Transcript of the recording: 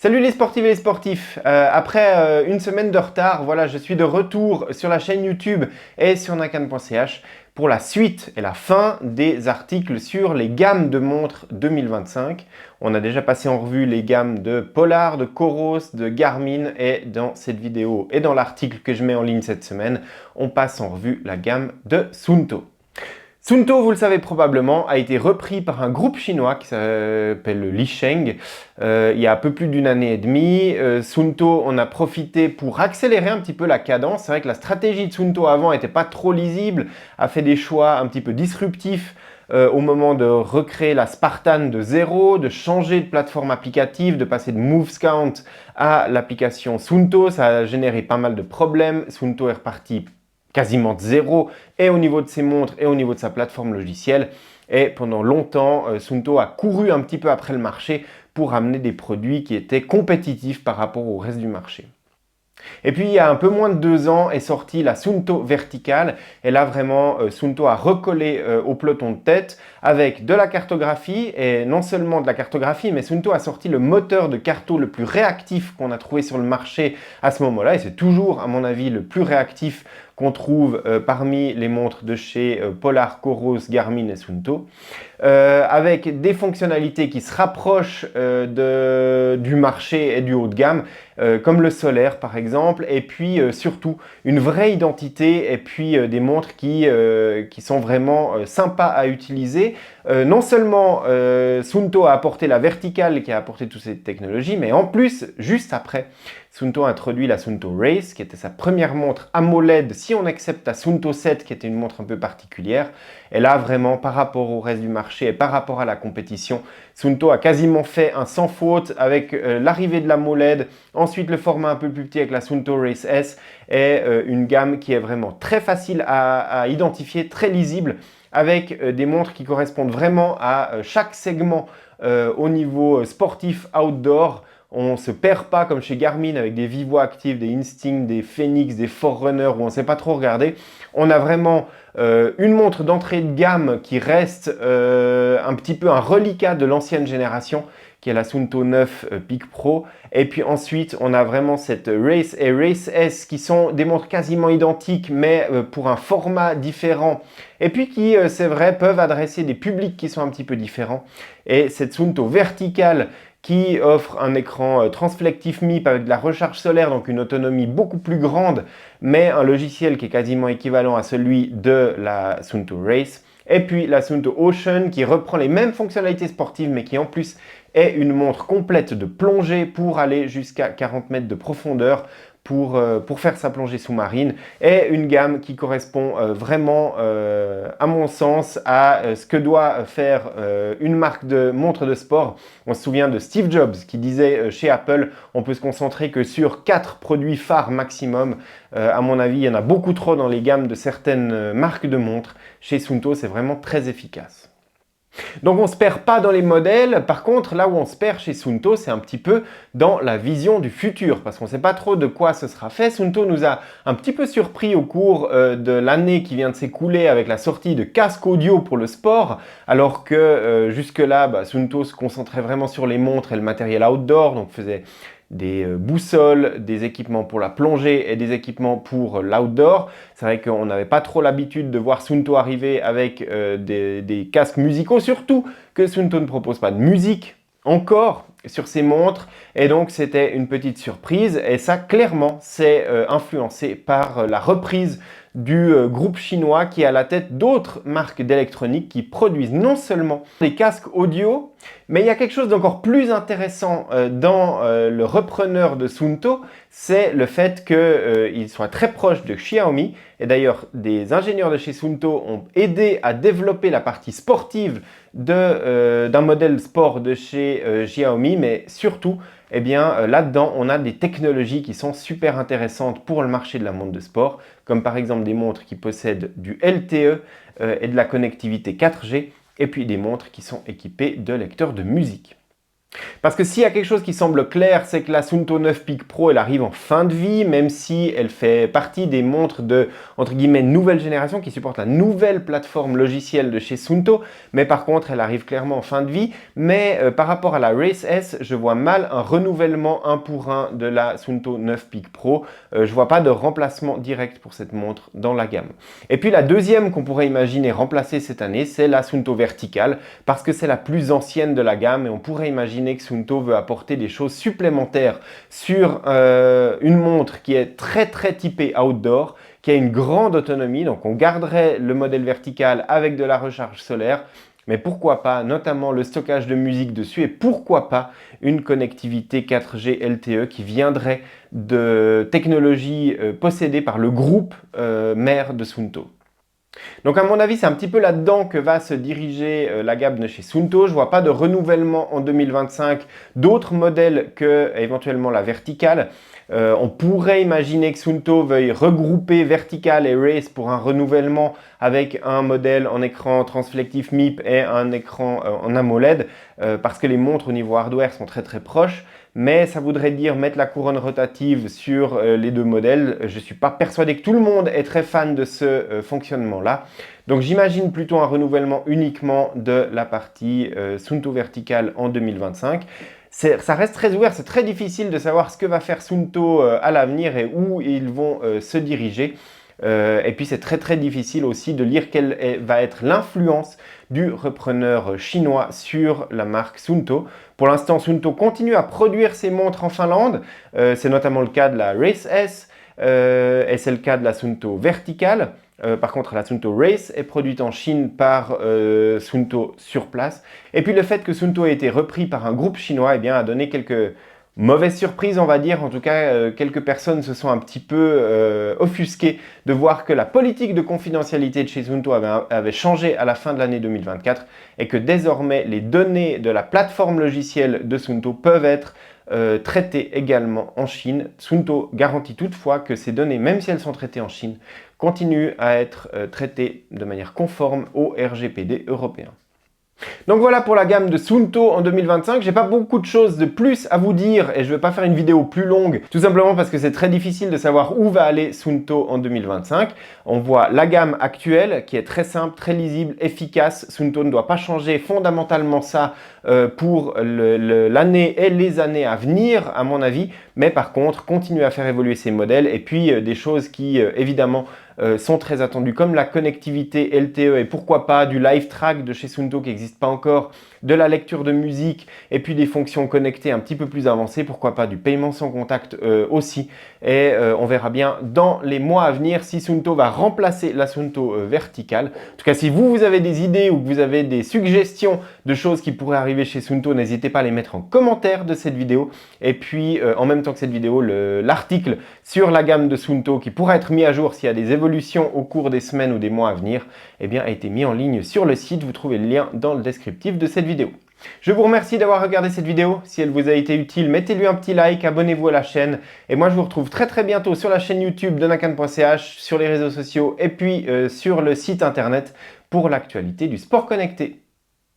Salut les sportives et les sportifs. Après une semaine de retard, voilà, je suis de retour sur la chaîne YouTube et sur nakan.ch pour la suite et la fin des articles sur les gammes de montres 2025. On a déjà passé en revue les gammes de Polar, de Coros, de Garmin et dans cette vidéo et dans l'article que je mets en ligne cette semaine, on passe en revue la gamme de Suunto. Suunto, vous le savez probablement, a été repris par un groupe chinois qui s'appelle Li Sheng il y a un peu plus d'une année et demie. Suunto en a profité pour accélérer un petit peu la cadence. C'est vrai que la stratégie de Suunto avant n'était pas trop lisible, a fait des choix un petit peu disruptifs au moment de recréer la Spartan de zéro, de changer de plateforme applicative, de passer de MovesCount à l'application Suunto. Ça a généré pas mal de problèmes. Suunto est reparti quasiment de zéro, et au niveau de ses montres et au niveau de sa plateforme logicielle. Et pendant longtemps, Suunto a couru un petit peu après le marché pour amener des produits qui étaient compétitifs par rapport au reste du marché. Et puis il y a un peu moins de 2 ans est sortie la Suunto Vertical, et là vraiment Suunto a recollé au peloton de tête avec de la cartographie, et non seulement de la cartographie, mais Suunto a sorti le moteur de carto le plus réactif qu'on a trouvé sur le marché à ce moment-là, et c'est toujours à mon avis le plus réactif qu'on trouve parmi les montres de chez Polar, Coros, Garmin et Suunto, avec des fonctionnalités qui se rapprochent du marché et du haut de gamme, comme le solaire par exemple, et puis surtout une vraie identité, et puis des montres qui sont vraiment sympas à utiliser. Non seulement Suunto a apporté la verticale qui a apporté toutes ces technologies, mais en plus, juste après, Suunto a introduit la Suunto Race, qui était sa première montre AMOLED, si on accepte la Suunto 7, qui était une montre un peu particulière. Et là, vraiment, par rapport au reste du marché et par rapport à la compétition, Suunto a quasiment fait un sans faute avec l'arrivée de l'AMOLED, ensuite le format un peu plus petit avec la Suunto Race S, et une gamme qui est vraiment très facile à identifier, très lisible, avec des montres qui correspondent vraiment à chaque segment au niveau sportif outdoor. On ne se perd pas comme chez Garmin avec des Vivo Active, des Instinct, des Phoenix, des Forerunner où on ne sait pas trop regarder. On a vraiment une montre d'entrée de gamme qui reste un petit peu un reliquat de l'ancienne génération, qui est la Suunto 9 Peak Pro. Et puis ensuite, on a vraiment cette Race et Race S qui sont des montres quasiment identiques, mais pour un format différent. Et puis qui, c'est vrai, peuvent adresser des publics qui sont un petit peu différents. Et cette Suunto verticale qui offre un écran transflectif MIP avec de la recharge solaire, donc une autonomie beaucoup plus grande, mais un logiciel qui est quasiment équivalent à celui de la Suunto Race. Et puis la Suunto Ocean qui reprend les mêmes fonctionnalités sportives, mais qui en plus est une montre complète de plongée pour aller jusqu'à 40 mètres de profondeur pour faire sa plongée sous-marine, et une gamme qui correspond vraiment, à mon sens, à ce que doit faire une marque de montre de sport. On se souvient de Steve Jobs qui disait chez Apple, on peut se concentrer que sur 4 produits phares maximum. À mon avis, il y en a beaucoup trop dans les gammes de certaines marques de montres. Chez Suunto, c'est vraiment très efficace. Donc on ne se perd pas dans les modèles. Par contre, là où on se perd chez Suunto, c'est un petit peu dans la vision du futur, parce qu'on ne sait pas trop de quoi ce sera fait. Suunto nous a un petit peu surpris au cours de l'année qui vient de s'écouler avec la sortie de casques audio pour le sport, alors que jusque-là, Suunto se concentrait vraiment sur les montres et le matériel outdoor, donc faisait des boussoles, des équipements pour la plongée et des équipements pour l'outdoor. C'est vrai qu'on n'avait pas trop l'habitude de voir Suunto arriver avec des casques musicaux, surtout que Suunto ne propose pas de musique encore sur ses montres, et donc c'était une petite surprise, et ça clairement c'est influencé par la reprise du groupe chinois qui est à la tête d'autres marques d'électronique qui produisent non seulement des casques audio, mais il y a quelque chose d'encore plus intéressant dans le repreneur de Suunto, c'est le fait qu'il soit très proche de Xiaomi. Et d'ailleurs, des ingénieurs de chez Suunto ont aidé à développer la partie sportive d'un modèle sport de chez Xiaomi, mais surtout, eh bien, là-dedans, on a des technologies qui sont super intéressantes pour le marché de la montre de sport, comme par exemple des montres qui possèdent du LTE et de la connectivité 4G, et puis des montres qui sont équipées de lecteurs de musique. Parce que s'il y a quelque chose qui semble clair, c'est que la Suunto 9 Peak Pro, elle arrive en fin de vie, même si elle fait partie des montres de, entre guillemets, nouvelle génération qui supportent la nouvelle plateforme logicielle de chez Suunto. Mais par contre, elle arrive clairement en fin de vie. Mais par rapport à la Race S, je vois mal un renouvellement 1 pour 1 de la Suunto 9 Peak Pro. Je vois pas de remplacement direct pour cette montre dans la gamme. Et puis la deuxième qu'on pourrait imaginer remplacer cette année, c'est la Suunto Vertical, parce que c'est la plus ancienne de la gamme et on pourrait imaginer que Suunto veut apporter des choses supplémentaires sur une montre qui est très typée outdoor, qui a une grande autonomie. Donc on garderait le modèle vertical avec de la recharge solaire, mais pourquoi pas notamment le stockage de musique dessus et pourquoi pas une connectivité 4G LTE qui viendrait de technologies possédées par le groupe mère de Suunto. Donc à mon avis, c'est un petit peu là-dedans que va se diriger la gamme de chez Suunto. Je ne vois pas de renouvellement en 2025 d'autres modèles que éventuellement la verticale. On pourrait imaginer que Suunto veuille regrouper Vertical et Race pour un renouvellement avec un modèle en écran transflectif MIP et un écran en AMOLED parce que les montres au niveau hardware sont très proches. Mais ça voudrait dire mettre la couronne rotative sur les deux modèles. Je ne suis pas persuadé que tout le monde est très fan de ce fonctionnement-là. Donc j'imagine plutôt un renouvellement uniquement de la partie Suunto Vertical en 2025. Ça reste très ouvert, c'est très difficile de savoir ce que va faire Suunto à l'avenir et où ils vont se diriger. Et puis c'est très difficile aussi de lire quelle va être l'influence du repreneur chinois sur la marque Suunto. Pour l'instant, Suunto continue à produire ses montres en Finlande. C'est notamment le cas de la Race S et c'est le cas de la Suunto Vertical. Par contre, la Suunto Race est produite en Chine par Suunto sur place. Et puis le fait que Suunto ait été repris par un groupe chinois a donné quelques mauvaise surprise, on va dire. En tout cas, quelques personnes se sont un petit peu offusquées de voir que la politique de confidentialité de chez Suunto avait changé à la fin de l'année 2024 et que désormais, les données de la plateforme logicielle de Suunto peuvent être traitées également en Chine. Suunto garantit toutefois que ces données, même si elles sont traitées en Chine, continuent à être traitées de manière conforme au RGPD européen. Donc voilà pour la gamme de Suunto en 2025. J'ai pas beaucoup de choses de plus à vous dire et je vais pas faire une vidéo plus longue, tout simplement parce que c'est très difficile de savoir où va aller Suunto en 2025. On voit la gamme actuelle qui est très simple, très lisible, efficace. Suunto ne doit pas changer fondamentalement ça pour l'année et les années à venir, à mon avis. Mais par contre, continuer à faire évoluer ces modèles et puis des choses qui, évidemment, sont très attendues, comme la connectivité LTE et pourquoi pas du live track de chez Suunto qui n'existe pas encore, de la lecture de musique et puis des fonctions connectées un petit peu plus avancées, pourquoi pas du paiement sans contact aussi. Et on verra bien dans les mois à venir si Suunto va remplacer la Suunto Vertical. En tout cas, si vous avez des idées ou que vous avez des suggestions de choses qui pourraient arriver chez Suunto, n'hésitez pas à les mettre en commentaire de cette vidéo. Et puis, en même temps que cette vidéo, l'article sur la gamme de Suunto qui pourra être mis à jour s'il y a des évolutions au cours des semaines ou des mois à venir, a été mis en ligne sur le site. Vous trouvez le lien dans le descriptif de cette vidéo. Je vous remercie d'avoir regardé cette vidéo. Si elle vous a été utile, mettez-lui un petit like, abonnez-vous à la chaîne. Et moi, je vous retrouve très bientôt sur la chaîne YouTube de nakan.ch, sur les réseaux sociaux et puis sur le site internet pour l'actualité du sport connecté.